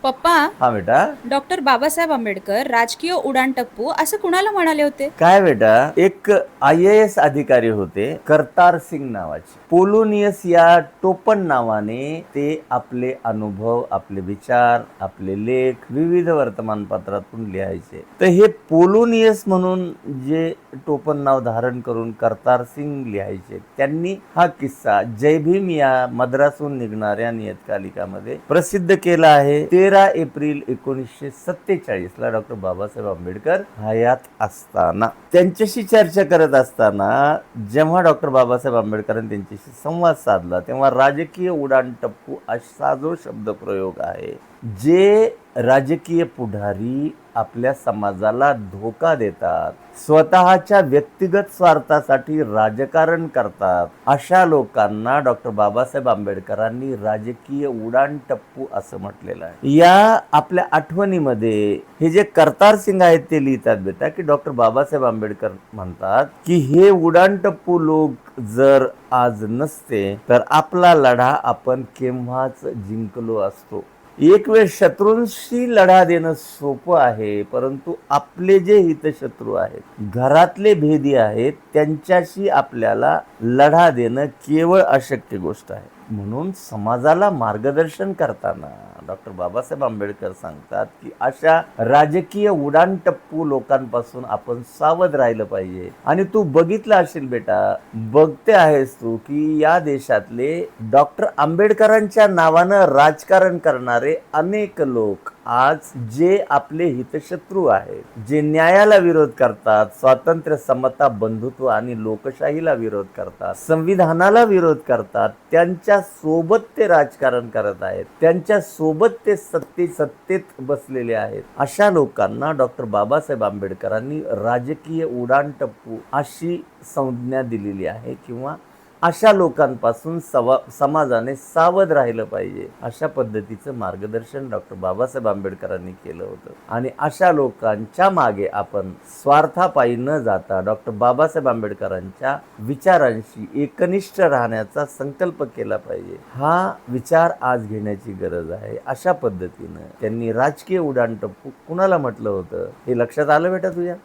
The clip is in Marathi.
पप्पा, हा बेटा. डॉक्टर बाबासाहेब आंबेडकर राजकीय उडाणटप्पू असं कुणाला म्हणाले होते? काय बेटा, एक IAS अधिकारी होते करतार सिंग नावाचे. पोलोनियस या टोपण नावाने ते आपले अनुभव, आपले विचार, आपले लेख विविध वर्तमानपत्रातून लिहायचे. तर हे पोलोनियस म्हणून जे टोपण नाव धारण करून करतार सिंग लिहायचे, त्यांनी हा किस्सा जय भीम या मद्रासहून निघणाऱ्या नियतकालिकामध्ये प्रसिद्ध केला आहे. 13 एप्रिल 1947 ला डॉक्टर बाबासाहेब आंबेडकर हयात असताना, त्यांच्याशी चर्चा करत असताना जेव्हा डॉक्टर बाबासाहेब आंबेडकरांनी त्यांच्याशी संवाद साधला, तेव्हा राजकीय उडाणटप्पू असा जो शब्दप्रयोग आहे, जे राजकीय पुढारी आपल्या समाजाला धोका देतात, स्वतःच्या व्यक्तिगत स्वार्थासाठी राजकारण करतात, अशा लोकांना डॉक्टर बाबासाहेब आंबेडकरांनी राजकीय उडाणटप्पू असं म्हटलेलं आहे. या आपल्या आठवणीमध्ये हे जे करतार सिंग आहेत ते लिहितात बेटा, की डॉक्टर बाबासाहेब आंबेडकर म्हणतात की हे उडाणटप्पू लोक जर आज नसते तर आपला लढा आपण केव्हाच जिंकलो असतो. एक वेळ शत्रूंशी लढा देणं सोपं आहे, परंतु आपले जे हितशत्रू आहेत, घरातले भेदी आहेत, त्यांच्याशी आपल्याला लढा देणं केवळ अशक्य गोष्ट आहे. म्हणून समाजाला मार्गदर्शन करताना डॉक्टर बाबासाहेब आंबेडकर सांगतात की अशा राजकीय उडाणटप्पू लोकांपासून आपण सावध राहिलं पाहिजे. आणि तू बघितलं असेल बेटा, बघते आहेस तू की या देशातले डॉक्टर आंबेडकरांच्या नावानं राजकारण करणारे अनेक लोक आज जे आपले हितशत्रू आहेत, जे न्यायाला विरोध करतात, स्वातंत्र्य, समता, बंधुत्व आणि लोकशाहीला विरोध करतात, संविधानाला विरोध करतात, त्यांच्या सोबत ते राजकारण करत आहेत, त्यांच्या सोबत ते सत्तेत बसलेले आहेत. अशा लोकांना डॉक्टर बाबासाहेब आंबेडकरांनी राजकीय उडाणटप्पू अशी संज्ञा दिलेली आहे, किंवा अशा लोकांपासून समाजाने सावध राहिलं पाहिजे, अशा पद्धतीचं मार्गदर्शन डॉक्टर बाबासाहेब आंबेडकरांनी केलं होतं. आणि अशा लोकांच्या मागे आपण स्वार्थापायी न जाता डॉक्टर बाबासाहेब आंबेडकरांच्या विचारांशी एकनिष्ठ राहण्याचा संकल्प केला पाहिजे. हा विचार आज घेण्याची गरज आहे. अशा पद्धतीनं त्यांनी राजकीय उडाणटप्पू कुणाला म्हटलं होतं हे लक्षात आलं बेटा तुझ्या?